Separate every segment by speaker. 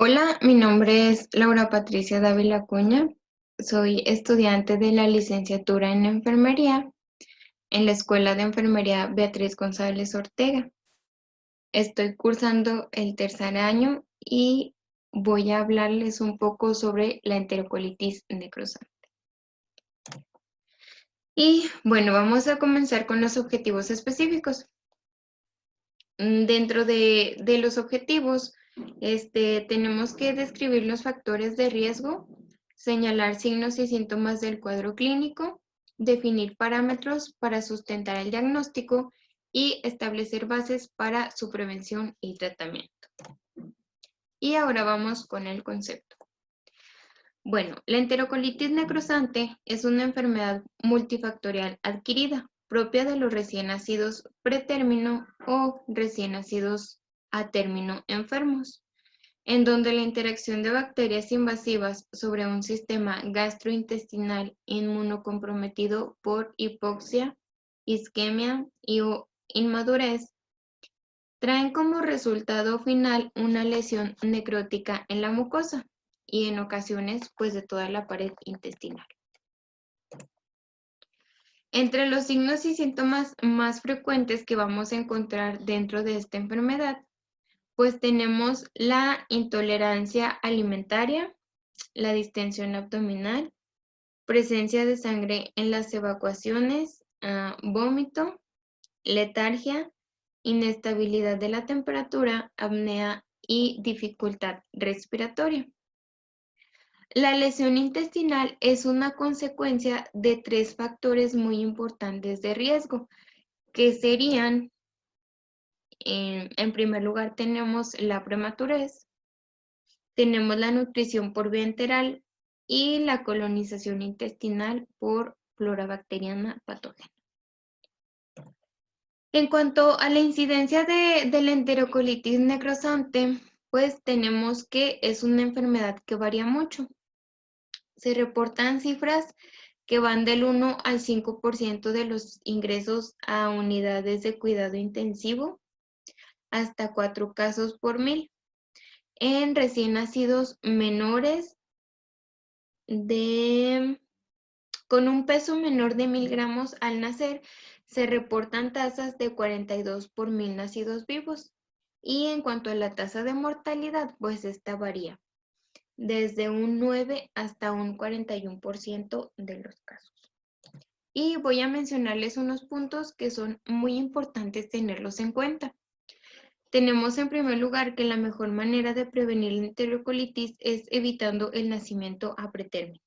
Speaker 1: Hola, mi nombre es Laura Patricia Dávila Acuña. Soy estudiante de la licenciatura en enfermería en la Escuela de Enfermería Beatriz González Ortega. Estoy cursando el tercer año y voy a hablarles un poco sobre la enterocolitis necrosante. Y bueno, vamos a comenzar con los objetivos específicos. Dentro de los objetivos, tenemos que describir los factores de riesgo, señalar signos y síntomas del cuadro clínico, definir parámetros para sustentar el diagnóstico y establecer bases para su prevención y tratamiento. Y ahora vamos con el concepto. Bueno, la enterocolitis necrosante es una enfermedad multifactorial adquirida, propia de los recién nacidos pretérmino o recién nacidos a término enfermos, en donde la interacción de bacterias invasivas sobre un sistema gastrointestinal inmunocomprometido por hipoxia, isquemia y o inmadurez traen como resultado final una lesión necrótica en la mucosa y en ocasiones pues de toda la pared intestinal. Entre los signos y síntomas más frecuentes que vamos a encontrar dentro de esta enfermedad, pues tenemos la intolerancia alimentaria, la distensión abdominal, presencia de sangre en las evacuaciones, vómito, letargia, inestabilidad de la temperatura, apnea y dificultad respiratoria. La lesión intestinal es una consecuencia de tres factores muy importantes de riesgo, que serían, en primer lugar, tenemos la prematurez, tenemos la nutrición por vía enteral y la colonización intestinal por flora bacteriana patógena. En cuanto a la incidencia de la enterocolitis necrosante, pues tenemos que es una enfermedad que varía mucho. Se reportan cifras que van del 1 al 5% de los ingresos a unidades de cuidado intensivo, hasta 4 casos por 1000. En recién nacidos menores con un peso menor de 1000 gramos al nacer, se reportan tasas de 42 por 1000 nacidos vivos. Y en cuanto a la tasa de mortalidad, pues esta varía desde un 9 hasta un 41% de los casos. Y voy a mencionarles unos puntos que son muy importantes tenerlos en cuenta. Tenemos en primer lugar que la mejor manera de prevenir la enterocolitis es evitando el nacimiento a pretérmino.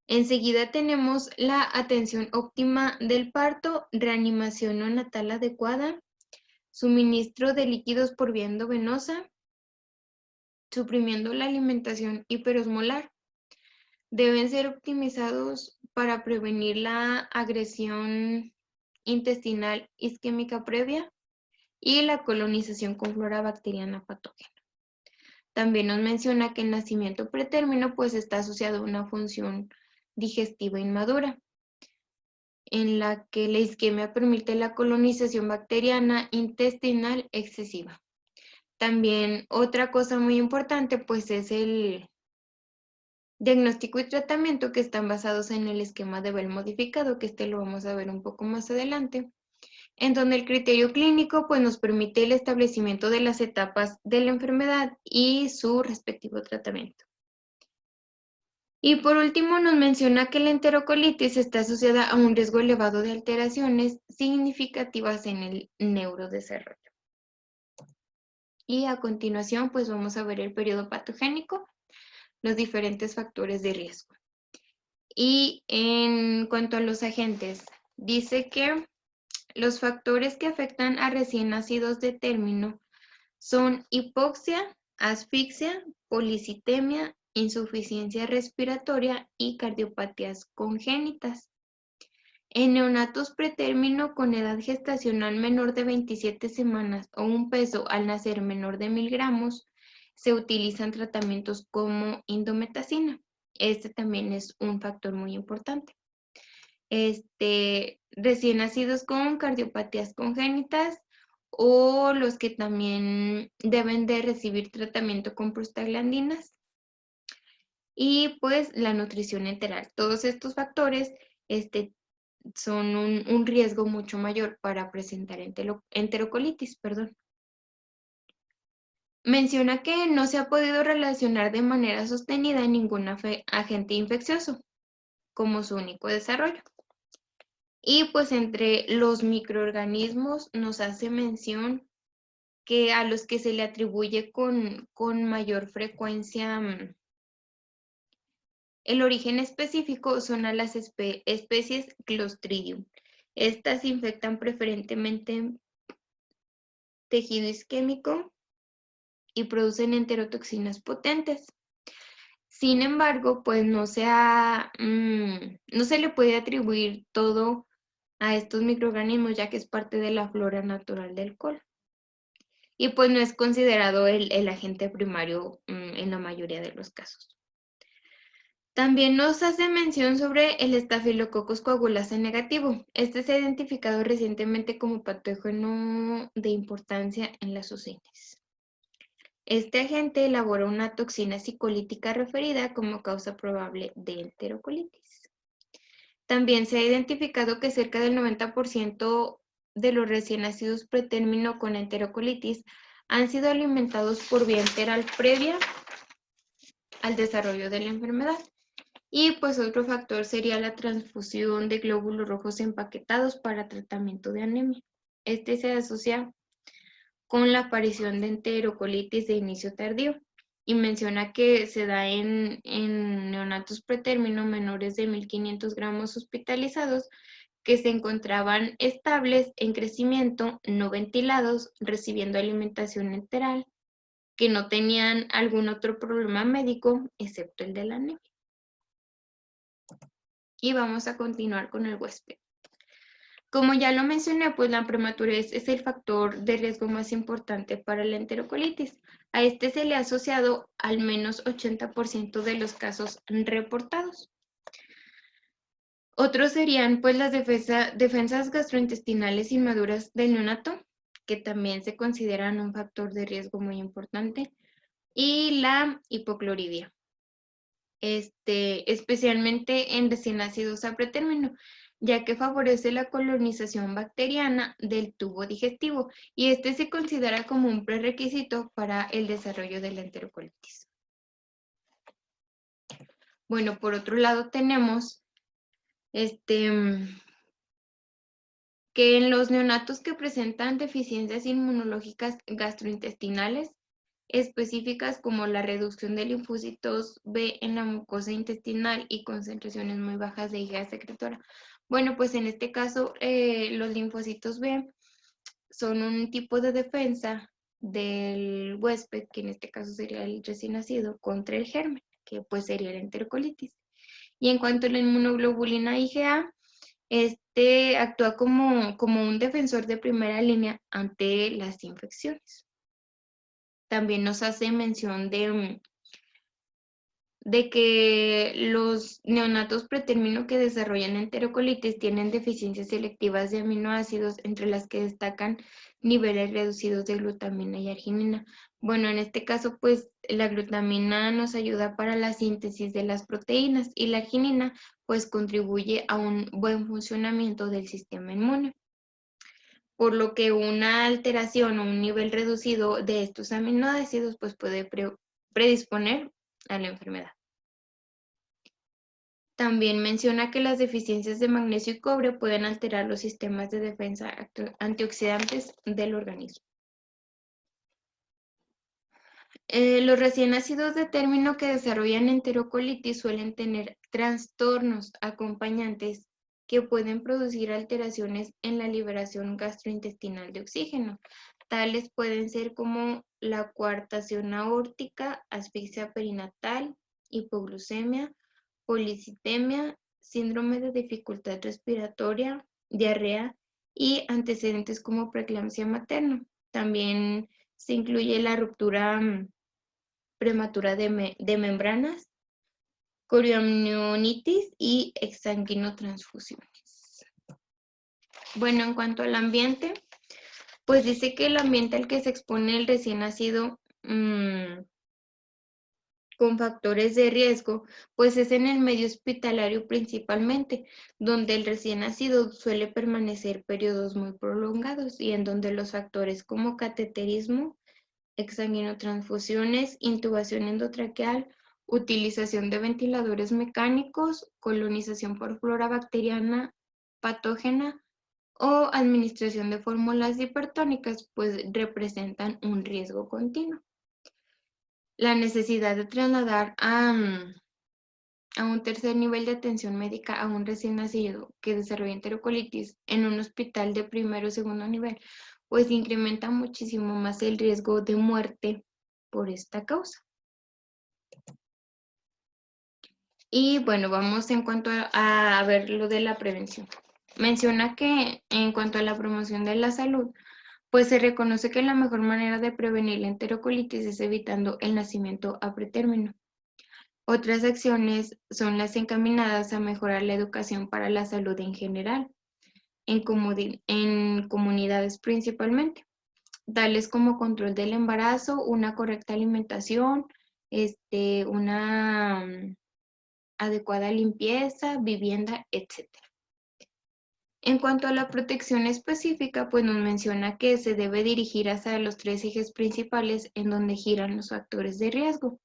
Speaker 1: Enseguida tenemos la atención óptima del parto, reanimación neonatal adecuada, suministro de líquidos por vía endovenosa, suprimiendo la alimentación hiperosmolar. Deben ser optimizados para prevenir la agresión intestinal isquémica previa y la colonización con flora bacteriana patógena. También nos menciona que el nacimiento pretérmino pues está asociado a una función digestiva inmadura, en la que la isquemia permite la colonización bacteriana intestinal excesiva. También otra cosa muy importante pues es el diagnóstico y tratamiento, que están basados en el esquema de Bell modificado, que lo vamos a ver un poco más adelante, en donde el criterio clínico pues nos permite el establecimiento de las etapas de la enfermedad y su respectivo tratamiento. Y por último nos menciona que la enterocolitis está asociada a un riesgo elevado de alteraciones significativas en el neurodesarrollo. Y a continuación pues vamos a ver el periodo patogénico, los diferentes factores de riesgo. Y en cuanto a los agentes, dice que los factores que afectan a recién nacidos de término son hipoxia, asfixia, policitemia, insuficiencia respiratoria y cardiopatías congénitas. En neonatos pretérmino con edad gestacional menor de 27 semanas o un peso al nacer menor de 1000 gramos, se utilizan tratamientos como indometacina. Este también es un factor muy importante. Recién nacidos con cardiopatías congénitas o los que también deben de recibir tratamiento con prostaglandinas. Y pues la nutrición enteral. Todos estos factores son un riesgo mucho mayor para presentar enterocolitis, perdón. Menciona que no se ha podido relacionar de manera sostenida ningún agente infeccioso como su único desarrollo. Y pues entre los microorganismos nos hace mención que a los que se le atribuye con mayor frecuencia el origen específico son a las especies Clostridium. Estas infectan preferentemente tejido isquémico y producen enterotoxinas potentes. Sin embargo, pues no se le puede atribuir todo a estos microorganismos, ya que es parte de la flora natural del colon. Y pues no es considerado el agente primario en la mayoría de los casos. También nos hace mención sobre el Staphylococcus coagulase negativo. Este se ha identificado recientemente como patógeno de importancia en las UCIs. Este agente elabora una toxina psicolítica referida como causa probable de enterocolitis. También se ha identificado que cerca del 90% de los recién nacidos pretérmino con enterocolitis han sido alimentados por vía enteral previa al desarrollo de la enfermedad. Y pues otro factor sería la transfusión de glóbulos rojos empaquetados para tratamiento de anemia. Este se asocia con la aparición de enterocolitis de inicio tardío y menciona que se da en neonatos pretérmino menores de 1.500 gramos hospitalizados que se encontraban estables en crecimiento, no ventilados, recibiendo alimentación enteral, que no tenían algún otro problema médico excepto el de la anemia. Y vamos a continuar con el huésped. Como ya lo mencioné, pues la prematurez es el factor de riesgo más importante para la enterocolitis. A este se le ha asociado al menos 80% de los casos reportados. Otros serían pues las defensas gastrointestinales inmaduras del neonato, que también se consideran un factor de riesgo muy importante, y la hipocloridia, especialmente en recién nacidos a pretérmino, ya que favorece la colonización bacteriana del tubo digestivo y este se considera como un prerequisito para el desarrollo de la enterocolitis. Bueno, por otro lado tenemos que en los neonatos que presentan deficiencias inmunológicas gastrointestinales específicas como la reducción de linfocitos B en la mucosa intestinal y concentraciones muy bajas de IgA secretora. Bueno, pues en este caso los linfocitos B son un tipo de defensa del huésped, que en este caso sería el recién nacido, contra el germen, que pues sería la enterocolitis. Y en cuanto a la inmunoglobulina IgA, actúa como un defensor de primera línea ante las infecciones. También nos hace mención de que los neonatos pretérmino que desarrollan enterocolitis tienen deficiencias selectivas de aminoácidos, entre las que destacan niveles reducidos de glutamina y arginina. Bueno, en este caso, pues la glutamina nos ayuda para la síntesis de las proteínas y la arginina, pues contribuye a un buen funcionamiento del sistema inmune. Por lo que una alteración o un nivel reducido de estos aminoácidos, pues puede predisponer a la enfermedad. También menciona que las deficiencias de magnesio y cobre pueden alterar los sistemas de defensa antioxidantes del organismo. Los recién nacidos de término que desarrollan enterocolitis suelen tener trastornos acompañantes que pueden producir alteraciones en la liberación gastrointestinal de oxígeno. Tales pueden ser como la coartación aórtica, asfixia perinatal, hipoglucemia, policitemia, síndrome de dificultad respiratoria, diarrea y antecedentes como preeclampsia materna. También se incluye la ruptura prematura de membranas, coriamnionitis y exsanguinotransfusiones. Bueno, en cuanto al ambiente, Pues dice que el ambiente al que se expone el recién nacido con factores de riesgo, pues es en el medio hospitalario principalmente, donde el recién nacido suele permanecer periodos muy prolongados y en donde los factores como cateterismo, exsanguinotransfusiones, intubación endotraqueal, utilización de ventiladores mecánicos, colonización por flora bacteriana patógena o administración de fórmulas hipertónicas, pues representan un riesgo continuo. La necesidad de trasladar a un tercer nivel de atención médica a un recién nacido que desarrolla enterocolitis en un hospital de primero o segundo nivel, pues incrementa muchísimo más el riesgo de muerte por esta causa. Y bueno, vamos en cuanto a ver lo de la prevención. Menciona que en cuanto a la promoción de la salud, pues se reconoce que la mejor manera de prevenir la enterocolitis es evitando el nacimiento a pretérmino. Otras acciones son las encaminadas a mejorar la educación para la salud en general, en comunidades principalmente, tales como control del embarazo, una correcta alimentación, una adecuada limpieza, vivienda, etc. En cuanto a la protección específica, pues nos menciona que se debe dirigir hacia los 3 ejes principales en donde giran los factores de riesgo,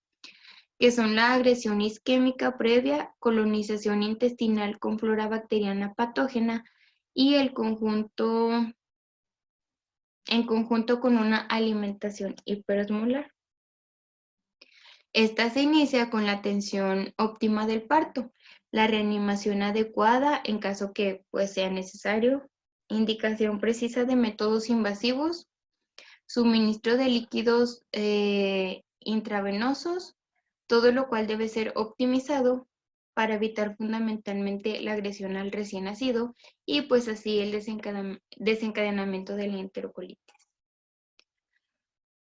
Speaker 1: que son la agresión isquémica previa, colonización intestinal con flora bacteriana patógena y en conjunto con una alimentación hiperosmolar. Esta se inicia con la atención óptima del parto, la reanimación adecuada en caso que pues, sea necesario, indicación precisa de métodos invasivos, suministro de líquidos intravenosos, todo lo cual debe ser optimizado para evitar fundamentalmente la agresión al recién nacido y pues así el desencadenamiento de la enterocolitis.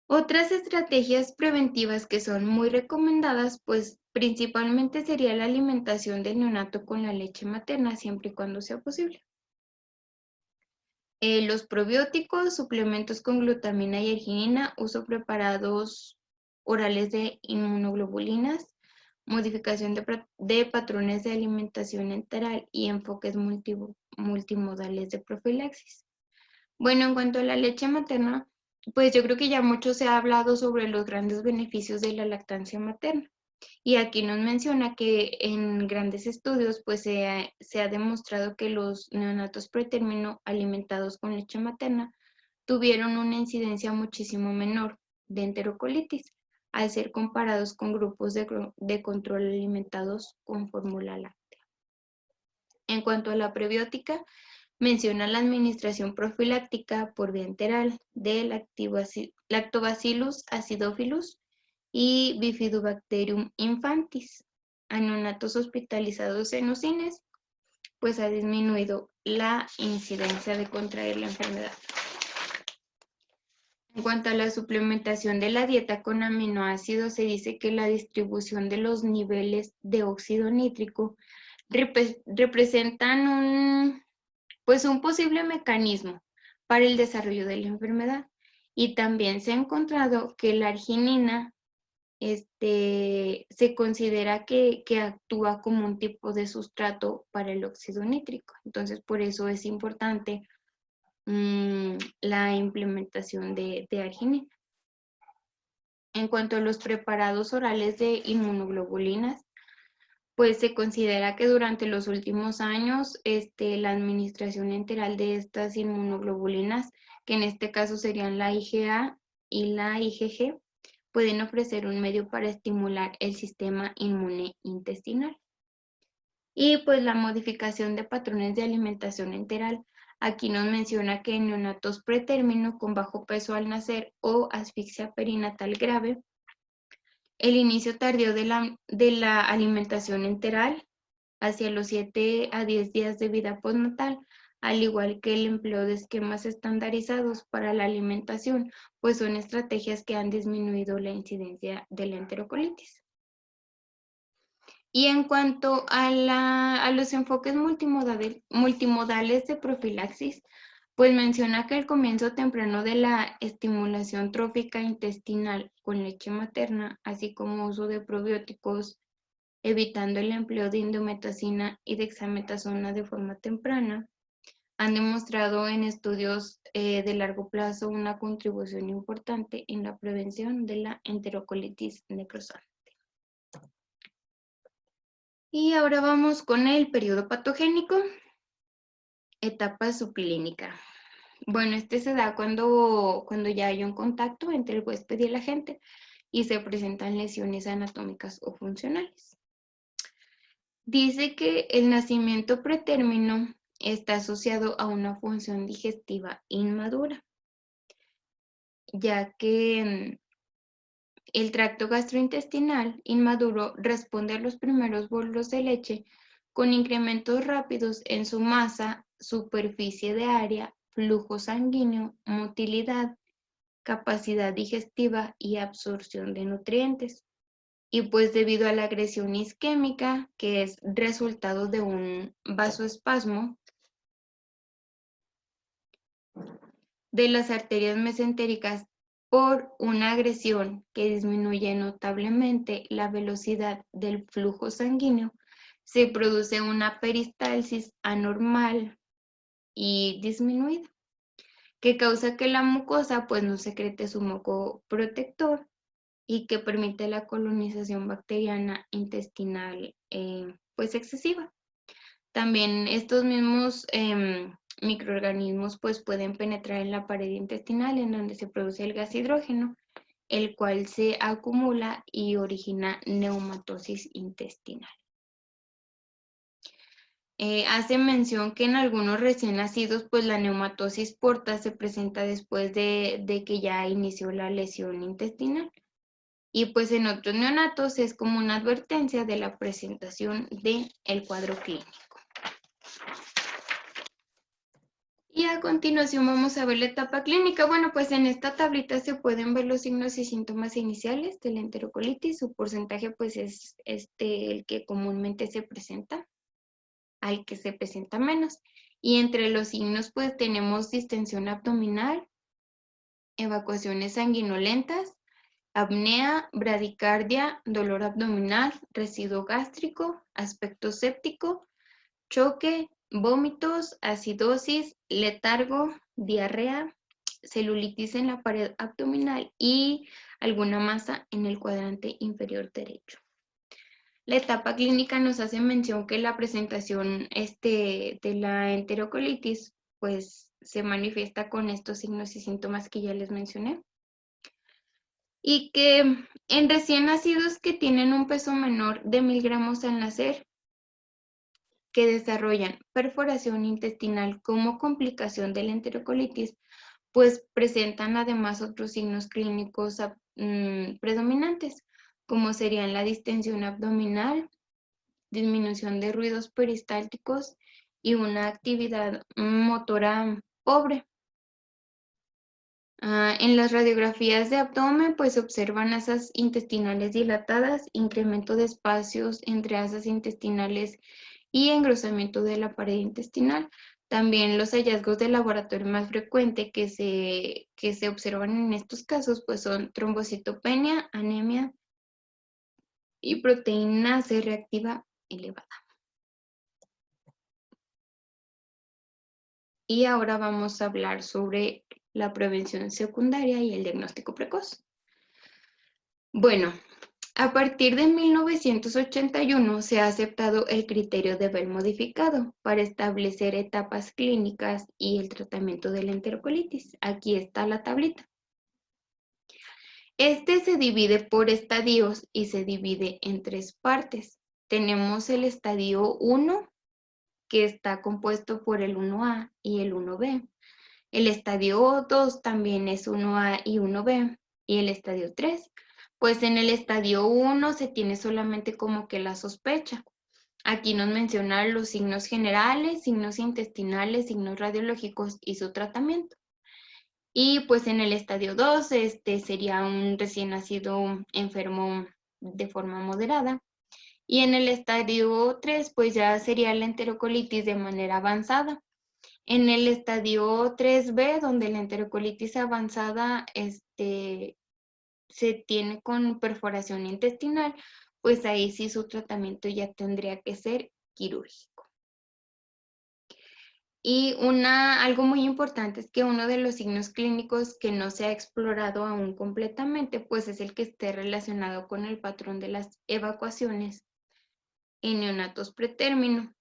Speaker 1: Otras estrategias preventivas que son muy recomendadas, pues principalmente sería la alimentación del neonato con la leche materna, siempre y cuando sea posible. Los probióticos, suplementos con glutamina y arginina, uso preparados orales de inmunoglobulinas, modificación de patrones de alimentación enteral y enfoques multimodales de profilaxis. Bueno, en cuanto a la leche materna, pues yo creo que ya mucho se ha hablado sobre los grandes beneficios de la lactancia materna. Y aquí nos menciona que en grandes estudios pues se ha demostrado que los neonatos pretérmino alimentados con leche materna tuvieron una incidencia muchísimo menor de enterocolitis al ser comparados con grupos de control alimentados con fórmula láctea. En cuanto a la prebiótica, menciona la administración profiláctica por vía enteral de Lactobacillus acidophilus y Bifidobacterium infantis. A neonatos hospitalizados en UCINes, pues ha disminuido la incidencia de contraer la enfermedad. En cuanto a la suplementación de la dieta con aminoácidos, se dice que la distribución de los niveles de óxido nítrico representan un posible mecanismo para el desarrollo de la enfermedad. Y también se ha encontrado que la arginina se considera que actúa como un tipo de sustrato para el óxido nítrico. Entonces, por eso es importante la implementación de arginina. En cuanto a los preparados orales de inmunoglobulinas, pues se considera que durante los últimos años la administración enteral de estas inmunoglobulinas, que en este caso serían la IgA y la IgG, pueden ofrecer un medio para estimular el sistema inmune intestinal. Y pues la modificación de patrones de alimentación enteral. Aquí nos menciona que en neonatos pretérmino con bajo peso al nacer o asfixia perinatal grave, el inicio tardío de la alimentación enteral hacia los 7 a 10 días de vida postnatal, al igual que el empleo de esquemas estandarizados para la alimentación, pues son estrategias que han disminuido la incidencia de la enterocolitis. Y en cuanto a los enfoques multimodales de profilaxis, Pues menciona que el comienzo temprano de la estimulación trófica intestinal con leche materna, así como uso de probióticos, evitando el empleo de indometacina y dexametasona de forma temprana, han demostrado en estudios de largo plazo una contribución importante en la prevención de la enterocolitis necrosante. Y ahora vamos con el periodo patogénico, etapa subclínica. Bueno, este se da cuando ya hay un contacto entre el huésped y el agente y se presentan lesiones anatómicas o funcionales. Dice que el nacimiento pretérmino está asociado a una función digestiva inmadura, ya que el tracto gastrointestinal inmaduro responde a los primeros bolos de leche con incrementos rápidos en su masa, superficie de área, flujo sanguíneo, motilidad, capacidad digestiva y absorción de nutrientes. Y pues debido a la agresión isquémica, que es resultado de un vasoespasmo de las arterias mesentéricas por una agresión que disminuye notablemente la velocidad del flujo sanguíneo, se produce una peristalsis anormal y disminuida, que causa que la mucosa pues no secrete su moco protector y que permite la colonización bacteriana intestinal pues excesiva. También estos mismos microorganismos pues pueden penetrar en la pared intestinal en donde se produce el gas hidrógeno, el cual se acumula y origina neumatosis intestinal. Hace mención que en algunos recién nacidos pues la neumatosis porta se presenta después de que ya inició la lesión intestinal. Y pues en otros neonatos es como una advertencia de la presentación del cuadro clínico. Y a continuación vamos a ver la etapa clínica. Bueno, pues en esta tablita se pueden ver los signos y síntomas iniciales de la enterocolitis. Su porcentaje pues es el que comúnmente se presenta, al que se presenta menos. Y entre los signos pues tenemos distensión abdominal, evacuaciones sanguinolentas, apnea, bradicardia, dolor abdominal, residuo gástrico, aspecto séptico, choque, vómitos, acidosis, letargo, diarrea, celulitis en la pared abdominal y alguna masa en el cuadrante inferior derecho. La etapa clínica nos hace mención que la presentación de la enterocolitis pues se manifiesta con estos signos y síntomas que ya les mencioné. Y que en recién nacidos que tienen un peso menor de 1000 gramos al nacer, que desarrollan perforación intestinal como complicación de la enterocolitis, pues presentan además otros signos clínicos predominantes, como serían la distensión abdominal, disminución de ruidos peristálticos y una actividad motora pobre. En las radiografías de abdomen, pues se observan asas intestinales dilatadas, incremento de espacios entre asas intestinales y engrosamiento de la pared intestinal. También los hallazgos de laboratorio más frecuentes que se observan en estos casos, pues son trombocitopenia, anemia y proteína C reactiva elevada. Y ahora vamos a hablar sobre la prevención secundaria y el diagnóstico precoz. Bueno, a partir de 1981 se ha aceptado el criterio de Bell modificado para establecer etapas clínicas y el tratamiento de la enterocolitis. Aquí está la tablita. Este se divide por estadios y se divide en 3 partes. Tenemos el estadio 1, que está compuesto por el 1A y el 1B. El estadio 2 también es 1A y 1B. Y el estadio 3, pues en el estadio 1 se tiene solamente como que la sospecha. Aquí nos mencionan los signos generales, signos intestinales, signos radiológicos y su tratamiento. Y pues en el estadio 2 sería un recién nacido enfermo de forma moderada. Y en el estadio 3 pues ya sería la enterocolitis de manera avanzada. En el estadio 3B, donde la enterocolitis avanzada se tiene con perforación intestinal, pues ahí sí su tratamiento ya tendría que ser quirúrgico. Y algo muy importante es que uno de los signos clínicos que no se ha explorado aún completamente, pues es el que esté relacionado con el patrón de las evacuaciones en neonatos pretérmino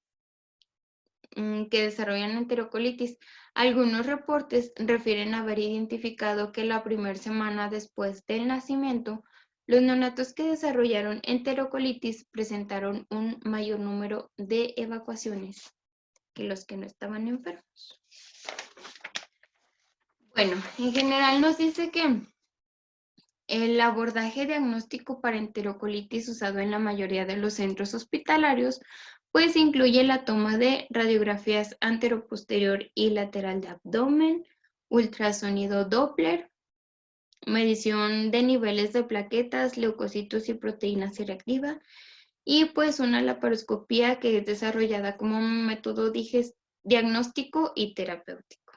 Speaker 1: que desarrollan enterocolitis. Algunos reportes refieren haber identificado que la primera semana después del nacimiento, los neonatos que desarrollaron enterocolitis presentaron un mayor número de evacuaciones que los que no estaban enfermos. Bueno, en general nos dice que el abordaje diagnóstico para enterocolitis usado en la mayoría de los centros hospitalarios pues incluye la toma de radiografías anteroposterior y lateral de abdomen, ultrasonido Doppler, medición de niveles de plaquetas, leucocitos y proteína C-reactiva y pues una laparoscopía que es desarrollada como un método diagnóstico y terapéutico.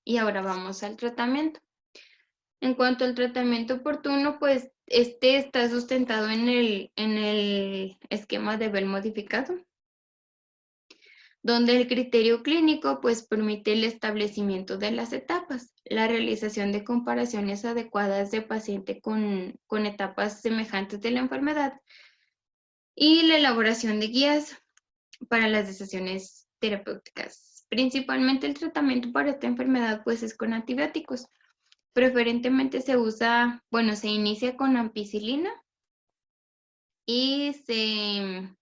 Speaker 1: Y ahora vamos al tratamiento. En cuanto al tratamiento oportuno, pues este está sustentado en el esquema de Bell modificado, donde el criterio clínico pues permite el establecimiento de las etapas, la realización de comparaciones adecuadas de paciente con etapas semejantes de la enfermedad y la elaboración de guías para las decisiones terapéuticas. Principalmente el tratamiento para esta enfermedad pues es con antibióticos. Preferentemente se usa, bueno, se inicia con ampicilina y se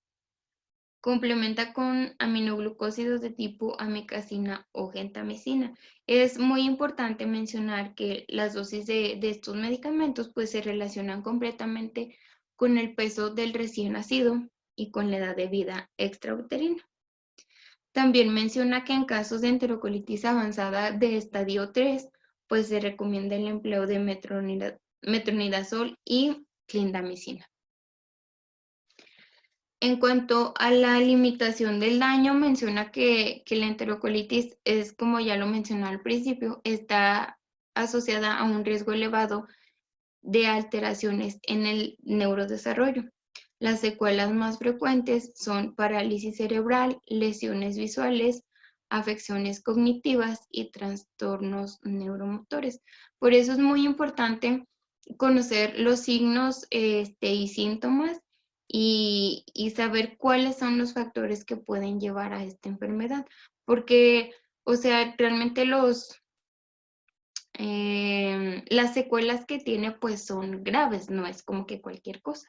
Speaker 1: complementa con aminoglucósidos de tipo amikacina o gentamicina. Es muy importante mencionar que las dosis de estos medicamentos pues se relacionan completamente con el peso del recién nacido y con la edad de vida extrauterina. También menciona que en casos de enterocolitis avanzada de estadio 3, pues se recomienda el empleo de metronidazol y clindamicina. En cuanto a la limitación del daño, menciona que la enterocolitis es, como ya lo mencioné al principio, está asociada a un riesgo elevado de alteraciones en el neurodesarrollo. Las secuelas más frecuentes son parálisis cerebral, lesiones visuales, afecciones cognitivas y trastornos neuromotores. Por eso es muy importante conocer los signos y síntomas y saber cuáles son los factores que pueden llevar a esta enfermedad. Porque, o sea, realmente las secuelas que tiene pues son graves, no es como que cualquier cosa.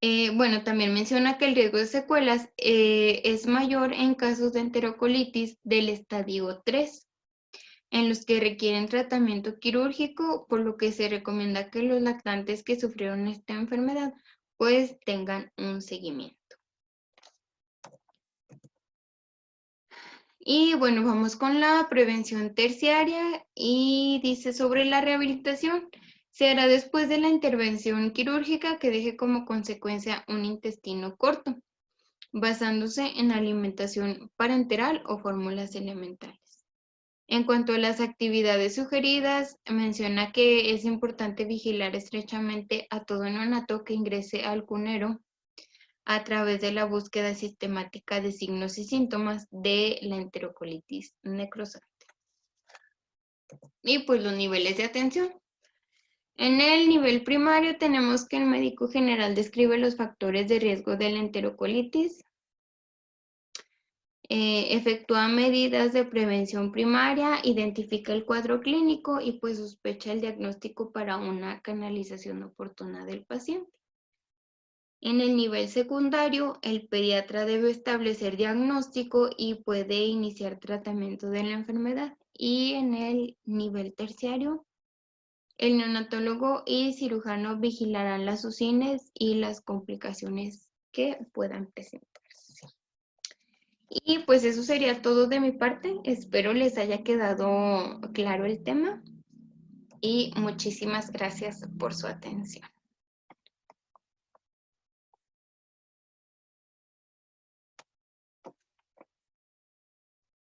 Speaker 1: Bueno, también menciona que el riesgo de secuelas es mayor en casos de enterocolitis del estadio 3, en los que requieren tratamiento quirúrgico, por lo que se recomienda que los lactantes que sufrieron esta enfermedad pues tengan un seguimiento. Y bueno, vamos con la prevención terciaria y dice sobre la rehabilitación. Se hará después de la intervención quirúrgica que deje como consecuencia un intestino corto, basándose en alimentación parenteral o fórmulas elementales. En cuanto a las actividades sugeridas, menciona que es importante vigilar estrechamente a todo neonato que ingrese al cunero a través de la búsqueda sistemática de signos y síntomas de la enterocolitis necrosante. Y pues los niveles de atención. En el nivel primario tenemos que el médico general describe los factores de riesgo de la enterocolitis, efectúa medidas de prevención primaria, identifica el cuadro clínico y pues sospecha el diagnóstico para una canalización oportuna del paciente. En el nivel secundario, el pediatra debe establecer diagnóstico y puede iniciar tratamiento de la enfermedad. Y en el nivel terciario, el neonatólogo y cirujano vigilarán las UCINes y las complicaciones que puedan presentarse. Y pues eso sería todo de mi parte. Espero les haya quedado claro el tema y muchísimas gracias por su atención.